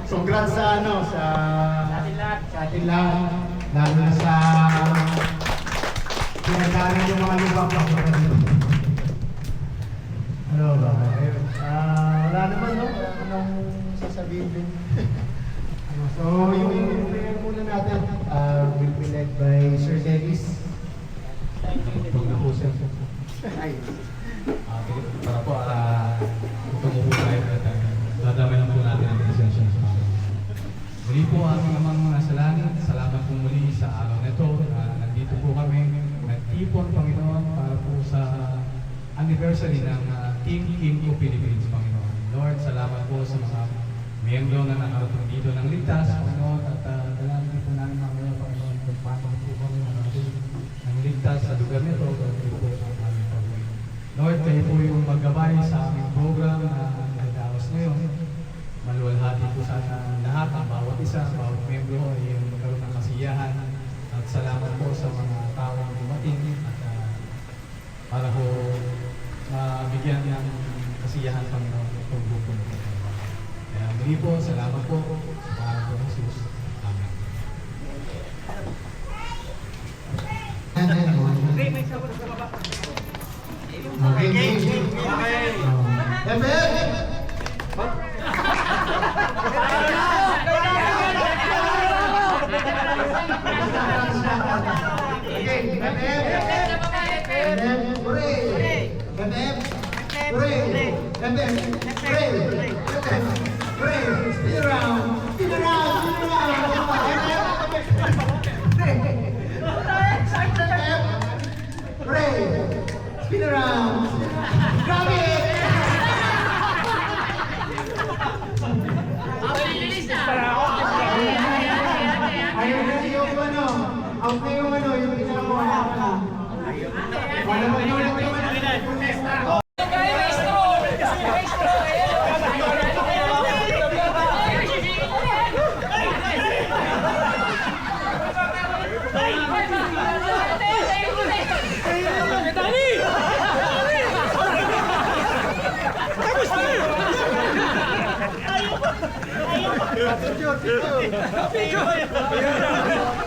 Congrats sa sa atin lahat. Lalo na sa pinagdaanan yung mga lubang pa. Ano ba? Wala naman, no? Anong sasabihin din? So, yung prayer muna natin will be led by Sir Dennis. Pag nakusap. Ay. Para po, tumuho tayo at dadamay lang po natin ang presensya sa mga. Muli po ang mga nasa langit, salamat po muli sa araw na ito. Nandito po kami, nag-ipon Panginoon para po sa anniversary ng Team Kimco Philippines, Panginoon. Lord, salamat po sa mga miyembro na nakarating dito ng ligtas, Panginoon, at dalangin po namin mga Panginoon kung paano po kami nakarating ng ligtas sa lugar nito, ito po ang aming pag-uwi. Lord, kayo po yung maggabay sa aming program na nagdaos ngayon. Maluwalhati po sana lahat, ang bawat isa, bawat miyembro ay yung magkaroon ng kasiyahan. At salamat po sa mga taong dumating at para po mabigyan ng kasiyahan Panginoon itong grupo nito. Kaya muli po, salamat po sa pangalan po ng Jesus. Amen. Spin around. Grab it. Ayun na yung ano. Out na yung ano. Yung pinakawa na. Wala mo yun.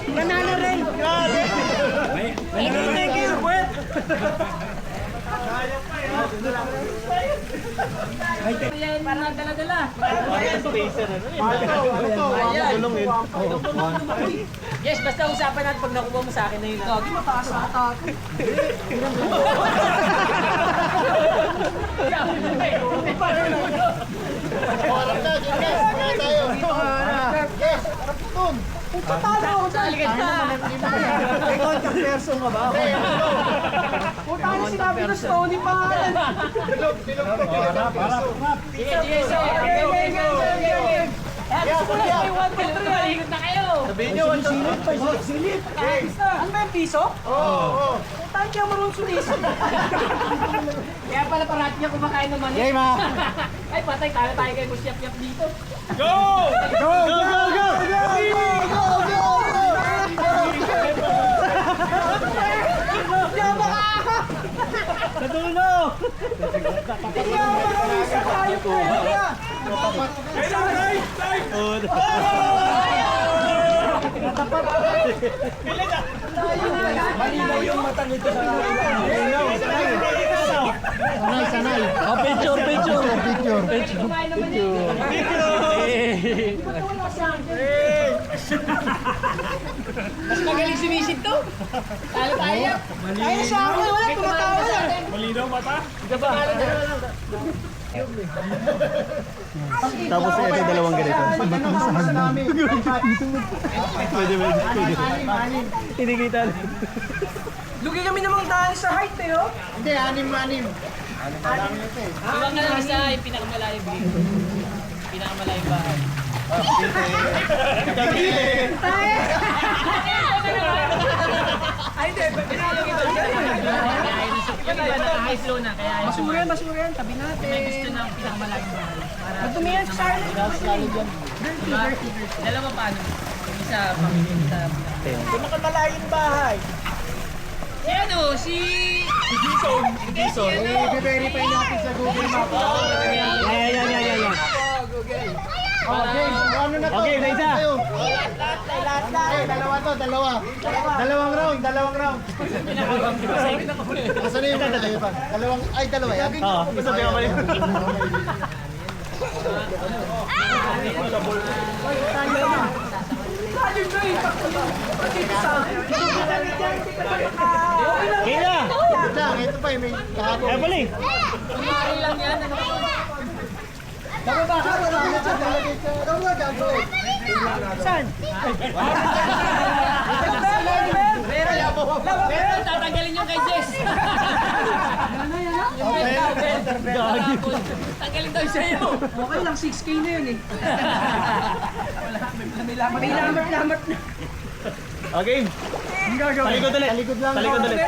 Banana rin. Thank you, Buet. Parang dala-dala. Yes, basta usapan natin pag nakuha mo sa akin na yun. Gagi, mataas sa atak. Yes, harap po dun. Patalo ako sa alikad ka. Ikaw ang person ka ba? Puta ka sinabi na Stony pa. Bilog person. Sige. Gusto ko lang kayo 1-2-3. Ikot na kayo. Sabihin nyo, Silip. Ano ba yung piso? Oo. Puta ka marunong sulisan. Kaya pala parati niya kumakain ng mani. Game ha? Ay patay, tayo kayo kusyap-yap dito. Go! Sa dulo! Hindi ako marunong tayo po. Malinaw yung mata nito sa sanay. Picture. Kumain naman eh. Mas magaling sumisid to. Talo tayo. Kaya sa akin, wala tumatawa na. Malinaw mata? Tapos ito dalawang ganito. Pwede. Hindi kita. Lugi kami namang dahil sa height eh, oh. Hindi, anim. Madami ito eh. Iwan ka lang isa, yung pinakamalayong bahay. Pinakamalayong bahay. Ay, hindi. Pinalagay ba dyan? Yung iba naka-high flow na, kaya Masura yan. Tabi natin. may gusto ng pinakamalayong bahay. Para Magtumingin sa akin. dalawa paano? Yung isa, pamilya, isa pinaka. Pinakamalayong bahay. Si ano, si Gison. I-verify natin sa Google Map. Yan. game. Ano na to? Okay, may isa. Tayo. Eh, dalawa to, dalawa. Dalawang round. Nasaan na yung mga tayo pa? Dalawa yan. Oo, isa tayo ba yun? Kaya! Wait lang, ito pa may kahapon. Eh, balik! Kumari lang yan. Saan? Meron, tatanggalin yung kay Jess. Tanggalin daw sa'yo. Okay lang, 6K na yun eh. May lamat-lamat na. Okay. Talikod ulit. Talikod lang. Talikod ulit.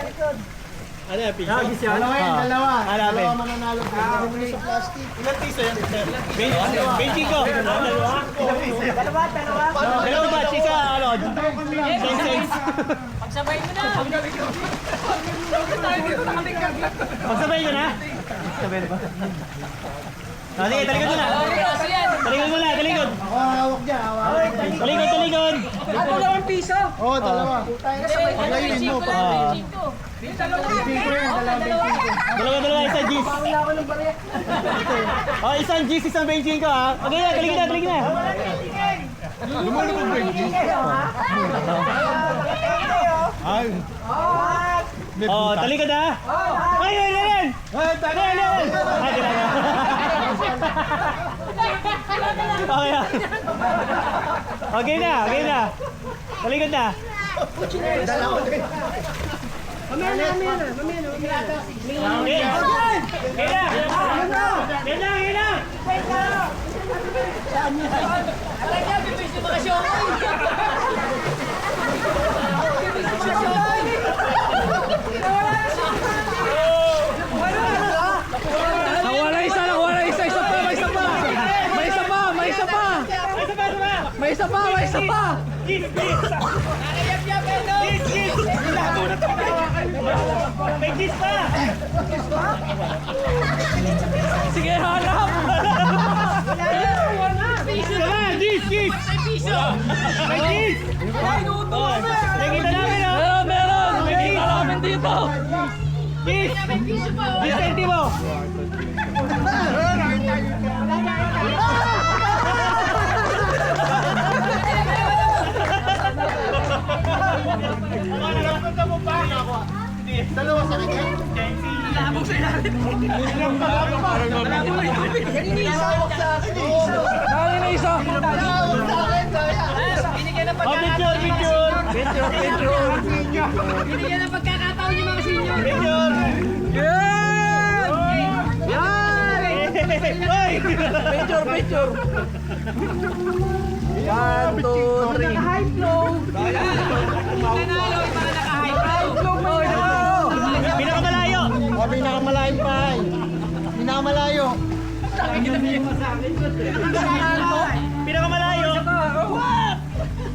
Ano yan, pizza? Dalawa yan, dalawa. Hanapin. Dalawa mananalo. Dalawa mo sa plastic. Ilan piso yan? 25 ko. Dalawa ba? Isa, ano? 10 cents. Pagsabay mo na. Pagsabay ko na? Sabay na ba? Ah, sige, talikod mo na. Kasi yan. Talikod mo na, talikod. Hawak dyan, hawak. Talikod. Ano lang piso? Oo, dalawa. Paglayunin mo pa. Dalawa, isang G's. Oh, isang G's, isang 25 ha. Okay na, talikod na. Ay. Oh, talikod na. Ayun. Okay na. Talikod na. Dalawa din. Mamaya na. Talaga, bibis yung bakasyon. Nawala isa. May isa pa. Nakayap-yap, Edo. May G's pa. Sige, hanap. G's. May G's. Nakikita namin oh. Meron. Nakikita namin dito. G's. G's sentimo. Dalawa sa kanya. Labog sa ilalim. Hawak sa akin eh. Dali na isa. Hawak sa akin, daya. Binigyan ng Oh, pagkakataon. picture. Binigyan ng pagkakataon yung mga senior. Picture. Picture. 1, 2, 3. Naka-high flow. Nanalo, yung mga naka-high flow. Pinakamalayo. O, pinakamalayo pa. Pinakamalayo. Pinakamalayo.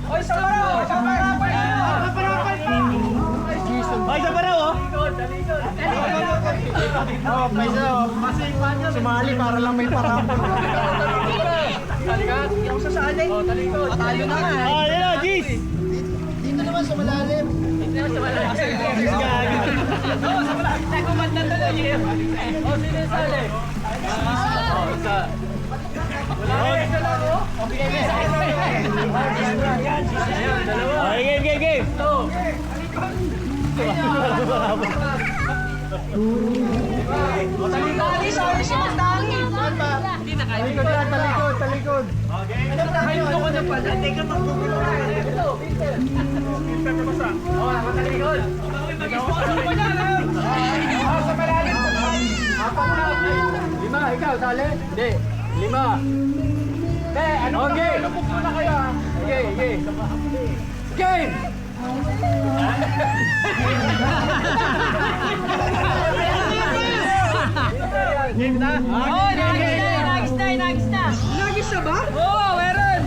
Oy, sa para. Ay, isa pa raw oh. Oh, may isa. Sumali para lang may parambol. Hindi ako sasali. Matalo na nga. Oh, yun oh, G's. Dito naman sa malalim. G's gagi. Nagumanda na lang yun. O, sino yung sali? Oh, game. Tali sa oras yung tangi. Hindi na kayo. Talikod. High flow ko na pala. Teka, magbubulo ka. Lima, ikaw, dali. Hindi. Lima. Okay. Muna kayo ha. Okay. Game. Game na? Oh, nagis na. Nagis na ba? Oo, meron.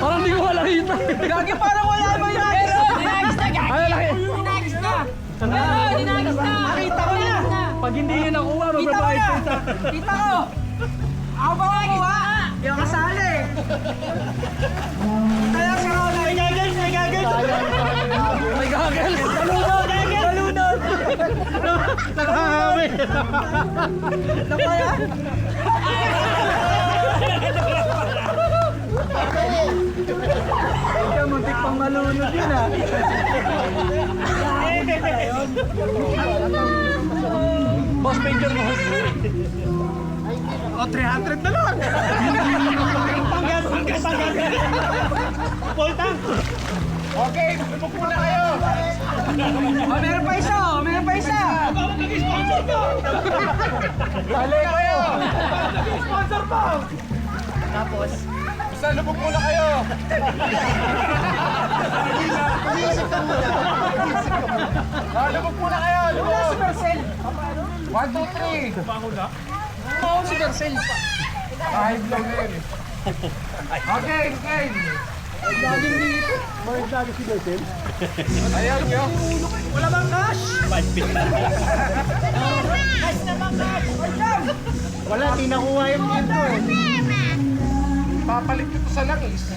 Parang di ko malakita. Gagi, parang wala ba yung nagis? Meron, dinagis na. Ay, laki. Dinagis na. Meron, dinagis na. Nakita ko na. Dinagis na. Pag hindi yun nakuha, magbabayad ko isa. Kita ko. Ako ba makuha? Hindi ako kasali. Kaya sa ako na. May goggles, may goggles. May goggles. Balunod, goggles. Balunod. Nakakami. Naku yan. Ikaw, muntik pang malunod yun ah. Boss, major mo. O, 300 na lang. Panggas, panggas, panggas. Full tank. Okay, bubuk muna kayo. O, meron pa isa, o. Meron pa isa. Mag-sponsor pa! Balik kayo. Sponsor pa! Tapos, Basta lubog muna kayo! Mag-iisip ka muna. Mag-iisip ka muna. Lubog muna kayo! wala si Marcel. 1, 2, 3! Oo, si Marcel. Kahit lang na yun. Okay, okay! Ayaw nyo! Wala bang cash? Wala, di nakuha yung dito eh. Papalit ko to sa langis.